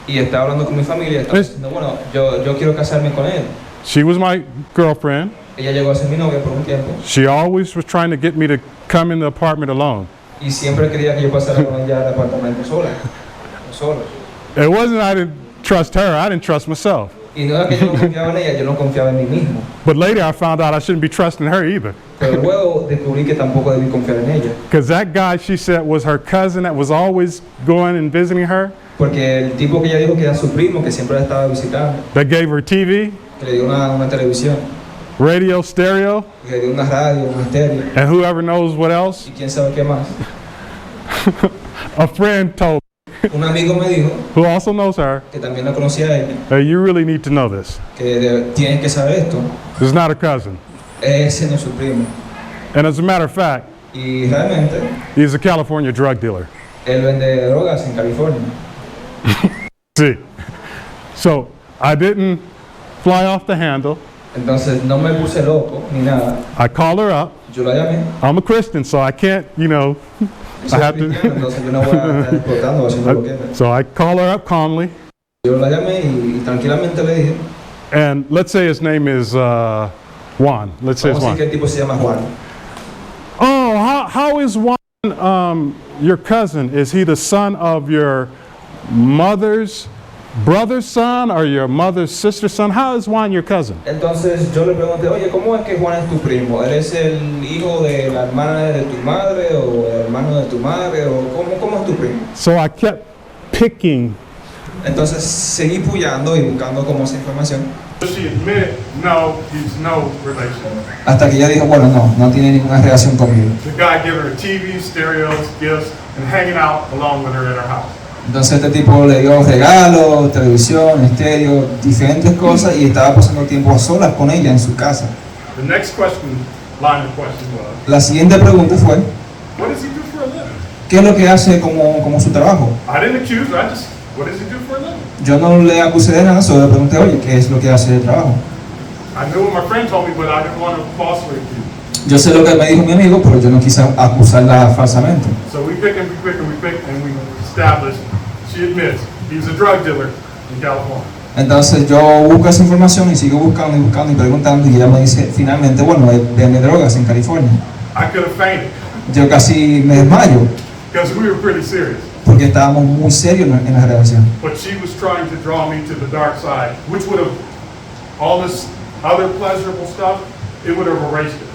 y estaba hablando con mi familia y estaba diciendo, bueno, yo quiero casarme con él. She was my girlfriend. Ella llegó a ser mi novia por un tiempo She always was trying to get me to come in the apartment alone. y siempre quería que yo pasara con ella al apartamento solo. It wasn't I didn't trust her, I didn't trust myself. Y no era que yo no confiaba en ella, yo no confiaba en mí mismo. But later I found out I shouldn't be trusting her either. Pero luego descubrí que tampoco debí confiar en ella. Because that guy, she said, was her cousin that was always going and visiting her, Porque el tipo que ella dijo que era su primo, que siempre la estaba visitando, that gave her TV, que le dio una televisión, radio, stereo, que le dio una radio, un estéreo, and whoever knows what else. y quién sabe qué más. A friend told Un amigo me dijo, who also knows her, que también la conocía a ella, hey, you really need to know this. que tienes que saber esto. This is not a cousin. Ese no es su primo. And as a matter of fact, Y realmente, he's a California drug dealer. él vende drogas en California. See? So I didn't fly off the handle. Entonces no me puse loco ni nada. I called her up. Yo la llamé. I'm a Christian, so I can't, I Soy have cristiano, to. entonces yo no voy a estar explotando o haciendo lo que quiera. So I called her up calmly. Yo la llamé y tranquilamente le dije, And let's say his name is Juan. Let's say it's vamos a decir que Juan. el tipo se llama Juan. Oh, how is Juan your cousin? Is he the son of your mother's brother's son or your mother's sister's son? How is Juan your cousin? Entonces yo le pregunté, oye, ¿cómo es que Juan es tu primo? ¿Eres el hijo de la hermana de tu madre o el hermano de tu madre? ¿O cómo es tu primo? So I kept picking. Entonces seguí pullando y buscando como esa información. She admitted, no, he's no relation. Hasta que ella dijo, bueno, no tiene ninguna relación conmigo. The guy giving her TV, stereos, gifts, and hanging out along with her at her house. Entonces este tipo le dio regalos, televisión, estéreo, diferentes cosas y estaba pasando tiempo a solas con ella en su casa. The next line of question was, La siguiente pregunta fue, what does he do for a living? ¿qué es lo que hace como su trabajo? I didn't accuse her, what does he do for a living? Yo no le acusé de nada, solo le pregunté, oye, ¿qué es lo que hace de trabajo? I knew what my friend told me, but I didn't want to falsely accuse. Yo sé lo que me dijo mi amigo, pero yo no quise acusarla falsamente. So we pick and we pick and we pick and we established, she admits, he's a drug dealer in California. Entonces yo busco esa información y sigo buscando y buscando y preguntando y ella me dice finalmente, bueno, él vende drogas en California. I could have fainted Yo casi me desmayo because we were pretty serious. porque estábamos muy serios en la relación. But she was trying to draw me to the dark side, which would have, all this other pleasurable stuff, it would have erased it.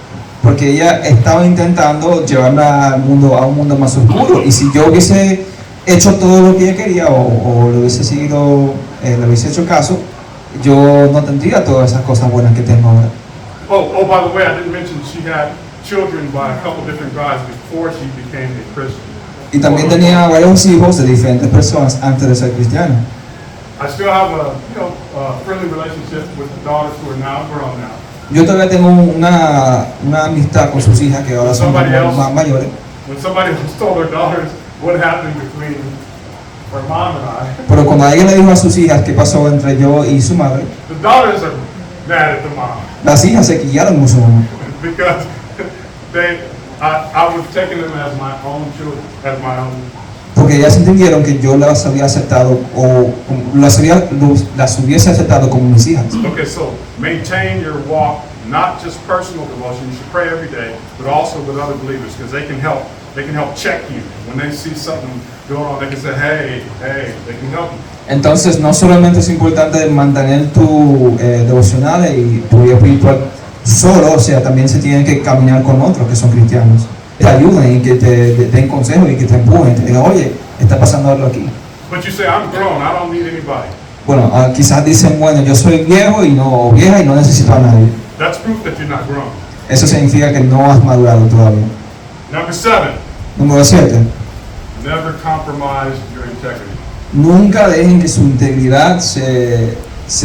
Porque ella estaba intentando llevarla a un mundo más oscuro y si yo hubiese hecho todo lo que ella quería o le hubiese le hubiese hecho caso, yo no tendría todas esas cosas buenas que tengo ahora. Oh, by the way, I didn't mention she had children by a couple different guys before she became a Christian. Y también tenía varios hijos de diferentes personas antes de ser cristiana. I still have a friendly relationship with the daughters who are now grown now. Yo todavía tengo una amistad con sus hijas que ahora son más mayores. When somebody else told their daughters what happened between her mom and I, Pero cuando alguien le dijo a sus hijas qué pasó entre yo y su madre, the daughters are mad at the mom las hijas se quillaron mucho because I was taking them as my own children, as my own. porque ellas entendieron que yo las había aceptado o las hubiese aceptado como mis hijas. Okay, so maintain your walk, not just personal devotion. You should pray every day, but also with other believers because they can help. They can help check you when they see something going on. They can say, "Hey, they can help you." Entonces no solamente es importante mantener tu devocional y tu vida espiritual solo, o sea, también se tiene que caminar con otros que son cristianos. Te ayuden y que te den consejos y que te empujen, te digan, oye, está pasando algo aquí. But you say, "I'm grown. I don't need anybody." Bueno, quizás dicen, bueno, yo soy viejo o vieja y no necesito a nadie. That's proof that you're not grown. Eso significa que no has madurado todavía. Number 7, Número 7. never compromise your integrity. Nunca dejen que su integridad se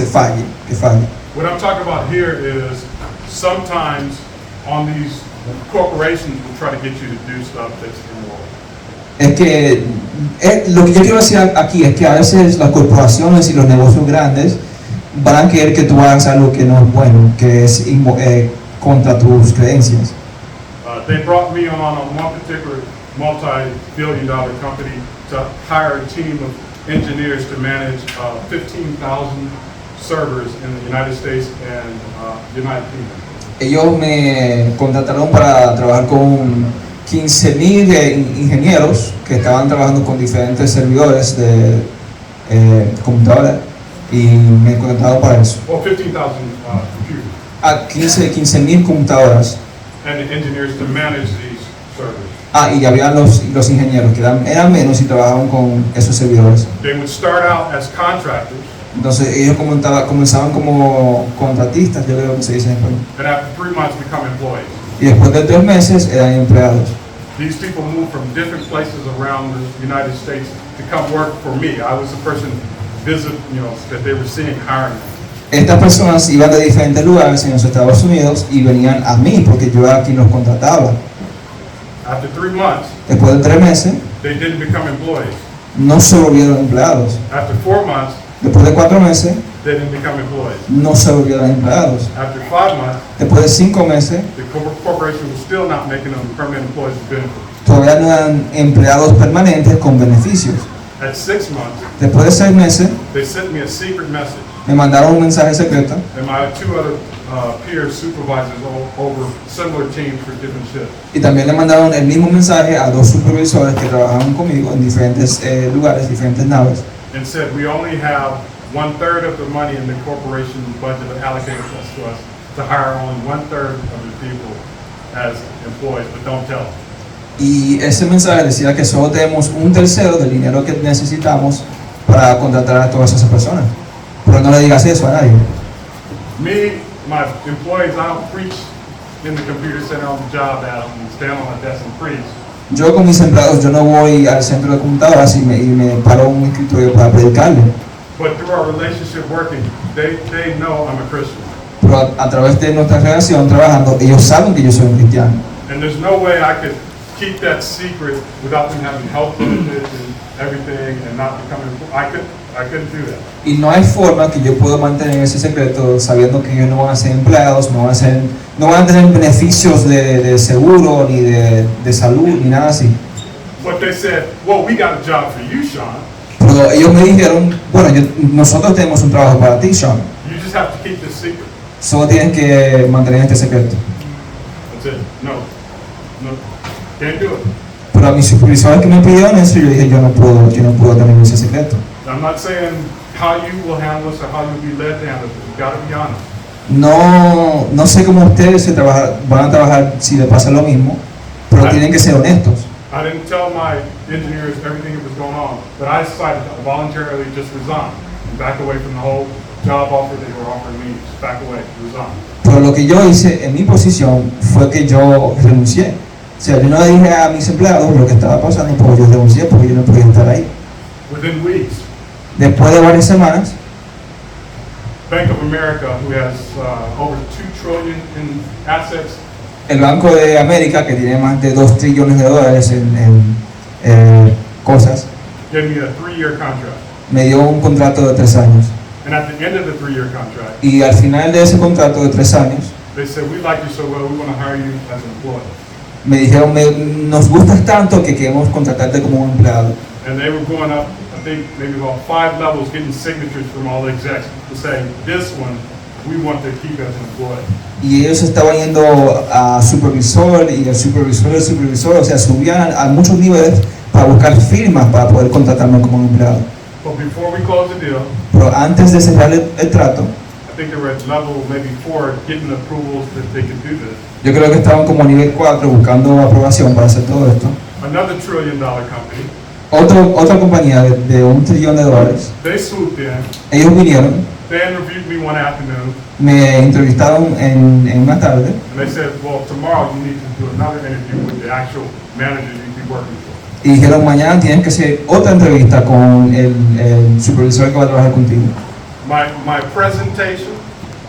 falle, que falle. What I'm talking about here is sometimes on these corporations will try to get you to do stuff that's immoral. Es que lo que yo quiero decir aquí es que a veces las corporaciones y los negocios grandes van a querer que tú hagas algo que no es bueno, que es contra tus creencias. They brought me on one particular multi-billion-dollar company to hire a team of engineers to manage 15,000 servers in the United States and United Kingdom. Ellos me contrataron para trabajar con 15,000 ingenieros que estaban trabajando con diferentes servidores de computadoras y me contrataron para eso. Well, 15,000 computers A 15.000 computadoras. and the engineers to manage these servers. Y había los ingenieros que eran menos y trabajaban con esos servidores. They would start out as contractors, Entonces ellos comenzaban como contratistas, yo creo que se dice en español. and after 3 months become employees. Y después de 3 meses eran empleados. These people moved from different places around the United States to come work for me. I was the person that they were seeing hiring me. Estas personas iban de diferentes lugares en los Estados Unidos y venían a mí porque yo era quien los contrataba. After 3 months, Después de 3 meses they didn't become employees. no se volvieron empleados. After 4 months, Después de 4 meses they didn't become employees. no se volvieron empleados. After 5 months, Después de 5 meses the corporation was still not making them permanent employees with benefits. todavía no eran empleados permanentes con beneficios. At 6 months, Después de 6 meses they sent me a secret message, me mandaron un mensaje secreto and my 2 other peer supervisors over similar teams for different shifts. y también le mandaron el mismo mensaje a 2 supervisores que trabajaban conmigo en diferentes lugares, diferentes naves. And said, we only have 1/3 of the money in the corporation budget allocated to us to hire only 1/3 of the people as employees, but don't tell them. Y ese mensaje decía que solo tenemos 1/3 del dinero que necesitamos para contratar a todas esas personas. Pero no le digas eso a nadie. Me, my employees, I don't preach in the computer center on the job out and stand on a desk and preach. Yo con mis empleados, yo no voy al centro de computadoras y me paro en un escritorio para predicarle. But through our relationship working, they know I'm a Christian. Pero a través de nuestra relación trabajando, ellos saben que yo soy un cristiano. And there's no way I could keep that secret without them having health benefits and everything and not becoming, I couldn't do that. Y no hay forma que yo pueda mantener ese secreto sabiendo que ellos no van a ser empleados, no van a tener beneficios de seguro, ni de salud, ni nada así. But they said, well, we got a job for you, Shawn. Pero ellos me dijeron, bueno, nosotros tenemos un trabajo para ti, Shawn. You just have to keep this secret. Solo tienes que mantener este secreto. That's it. No, can't do it. Pero a mis supervisores que me pidieron eso, yo dije, yo no puedo tener ese secreto. I'm not saying how you will handle this or how you'll be led to handle this. You've got to be honest. No sé cómo ustedes van a trabajar si le pasa lo mismo, pero tienen que ser honestos. I didn't tell my engineers everything that was going on, but I decided to voluntarily just resign and back away from the whole job offer they were offering me. Just back away, resign. Pero lo que yo hice en mi posición fue que yo renuncié. O sea, yo no le dije a mis empleados lo que estaba pasando, porque yo renuncié, porque yo no podía estar ahí. Within weeks, Después de varias semanas, Bank of America, who has over $2 trillion in assets, el Banco de América, que tiene más de $2 trillones en cosas, gave me a 3-year contract. me dio un contrato de 3 años. And at the end of the 3-year contract, Y al final de ese contrato de 3 años, they said, we like you so well, we want to hire you as an employee. me dijeron, nos gustas tanto que queremos contratarte como un empleado. And they were going up, I think, maybe about 5 levels, getting signatures from all the execs to say, this one, we want to keep as an employee. Y ellos estaban yendo a supervisor y el supervisor del supervisor, o sea, subían a muchos niveles para buscar firmas para poder contratarme como un empleado. But before we closed the deal, Pero antes de cerrar el trato, I think they were at level maybe 4, getting approvals that they could do this. yo creo que estaban como nivel 4 buscando aprobación para hacer todo esto. Another $1 trillion company, Otra compañía de $1 trillón, they swooped in, ellos vinieron, they interviewed me one afternoon, me entrevistaron en una tarde and they said, well, tomorrow you need to do another interview with the actual manager you'd be working for. y dijeron, mañana tienes que hacer otra entrevista con el supervisor que va a trabajar contigo. My presentation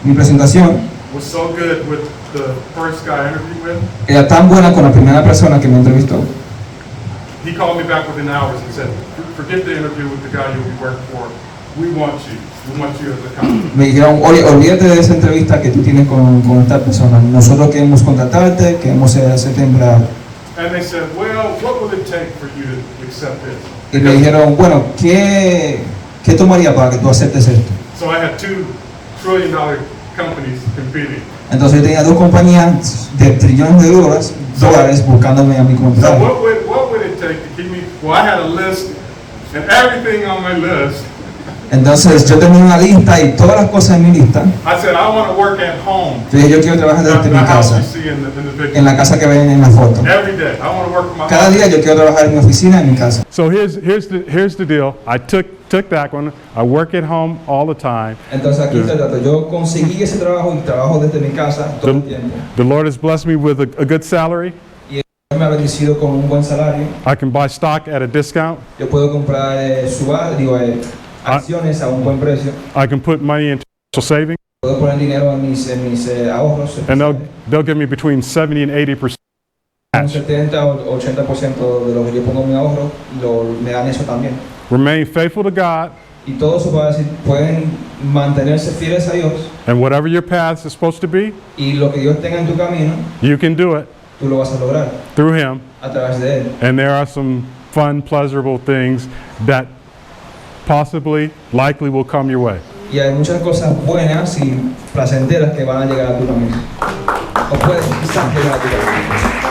Mi presentación was so good with the first guy I interviewed with. era tan buena con la primera persona que me entrevistó. He called me back within hours and said, forget the interview with the guy you'll be working for. We want you. We want you as a company. Me dijeron, oye, olvídate de esa entrevista que tú tienes con esta persona. Nosotros queremos contratarte, queremos hacerte empleado. And they said, well, what will it take for you to accept this? Y me dijeron, bueno, ¿qué tomaría para que tú aceptes esto? So I had $2 trillion companies competing. Entonces yo tenía 2 compañías de trillones de dólares buscándome a mí como So empleado. what would it take to keep me? Well, I had a list, and everything on my list Entonces yo tenía una lista y todas las cosas en mi lista. I said, I want to work at home. Yo dije, yo quiero trabajar desde The mi house casa, you see in the picture. en la casa que ven en la foto. Every day. I want to work from my Cada house. día yo quiero trabajar en mi oficina, en mi casa. So here's the deal. I took that one. I work at home all the time. Entonces aquí está el dato. Yo conseguí ese trabajo y trabajo desde mi casa todo el tiempo. The Lord has blessed me with a good salary. Me ha bendecido con un buen salario. I can buy stock at a discount. Yo puedo comprar acciones a un buen precio. I can put money into savings, Puedo poner dinero en mis ahorros. and they'll give me between 70 and 80%. Un 70 o 80% de lo que yo pongo en mi ahorro me dan eso también. Remain faithful to God, Y todo eso para decir, pueden mantenerse fieles a Dios and whatever your path is supposed to be, y lo que Dios tenga en tu camino, you can do it tú lo vas a lograr through Him. a través de Él. And there are some fun, pleasurable things that possibly, likely will come your way. Y hay muchas cosas buenas y placenteras que van a llegar a tu camino. O pueden quizás llegar a tu camino.